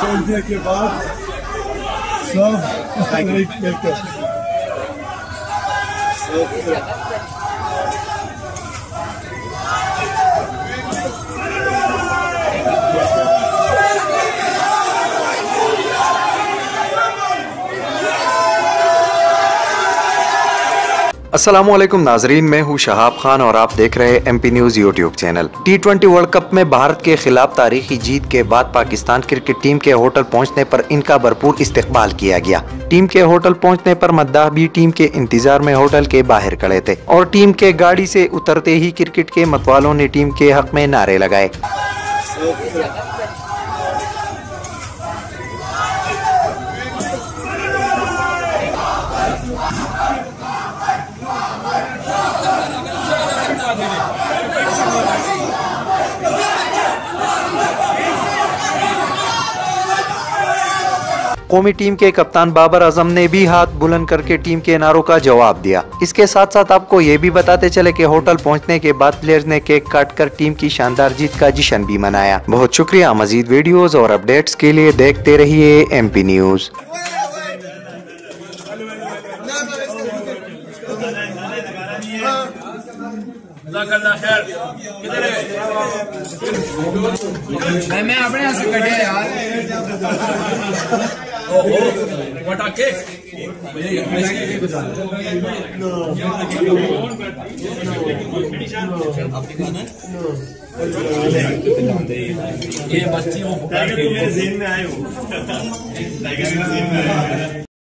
पहुंचने के बाद सब मिलकर अस्सलामुअलैकुम नाजरीन, मैं हूं शहाब खान और आप देख रहे हैं MP news YouTube channel. T20 world cup में भारत के खिलाफ तारीखी जीत के बाद पाकिस्तान क्रिकेट टीम के होटल पहुंचने पर इनका भरपूर इस्तकबाल किया गया। टीम के होटल पहुंचने पर मद्दाह भी टीम के इंतजार में होटल के बाहर खड़े थे और टीम के गाड़ी से उतरते ही क्रिकेट के मतवालों ने टीम के हक में नारे लगाए। कौमी टीम के कप्तान बाबर आजम ने भी हाथ बुलंद करके टीम के नारों का जवाब दिया। इसके साथ साथ आपको ये भी बताते चले कि होटल पहुंचने के बाद प्लेयर्स ने केक काटकर टीम की शानदार जीत का जश्न भी मनाया। बहुत शुक्रिया। मजीद वीडियोस और अपडेट्स के लिए देखते रहिए MP न्यूज़। मैं अपने यहाँ से कटे यार पटाखे ये बच्ची वो